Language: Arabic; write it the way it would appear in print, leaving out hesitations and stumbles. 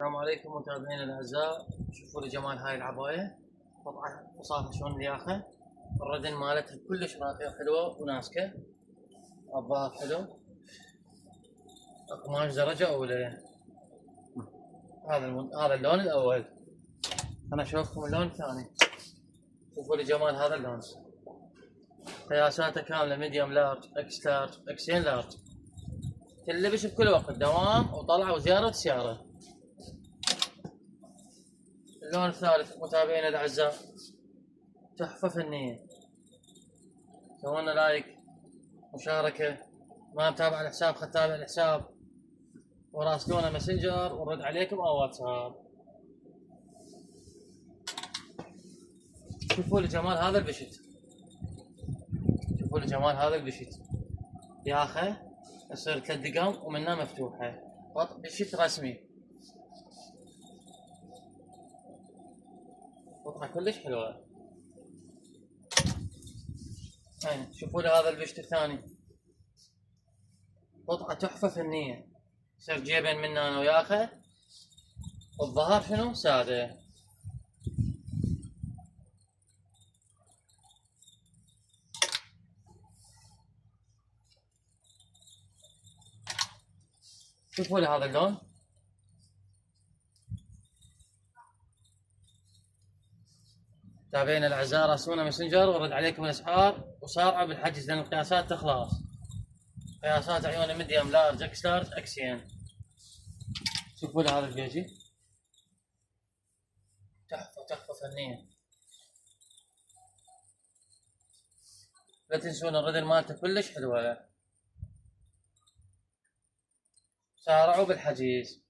السلام عليكم متابعينا الاعزاء. شوفوا لي جمال هاي العبايه، وضعها وصافها شلون الياخه، الردن مالتها كلش راقيه حلوه وناسكه، الظهر حلو، قماش درجه اولى. هذا اللون الاول. انا اشوفكم اللون الثاني. شوفوا لي جمال هذا اللون، قياساته كامله ميديوم لارج اكس لارج اكسين لارج، تلبس بكل وقت، دوام وطلعه وزياره وسياره. اللون الثالث متابعينا الاعزاء، تحفه فنيه. سوونا لايك، مشاركه، ما متابع الحساب خد تابع الحساب، وراسلونا ماسنجر ونرد عليكم او واتساب. شوفوا لي جمال هذا البشت، شوفوا لي جمال هذا البشت، ياخه يصير 3 دقام ومنها مفتوحه، بشت رسمي، قطعه كلش حلوه. شوفوا لي هذا البشت الثاني، قطعه تحفه فنيه، يصير جيبين من هنا وياخه، والظهر شنو ساده. شوفوا لي هذا اللون، تابعينا الاعزاء راسلونا ماسنجر ورد عليكم الاسعار وسارعوا بالحجز لان القياسات تخلص. قياسات عيونه ميديوم لارج اكس لارج اكسين. شوفوا لي هذا البيجي، تحفه فنيه. لا تنسون الردن مالته كلش حلوه، سارعوا بالحجز.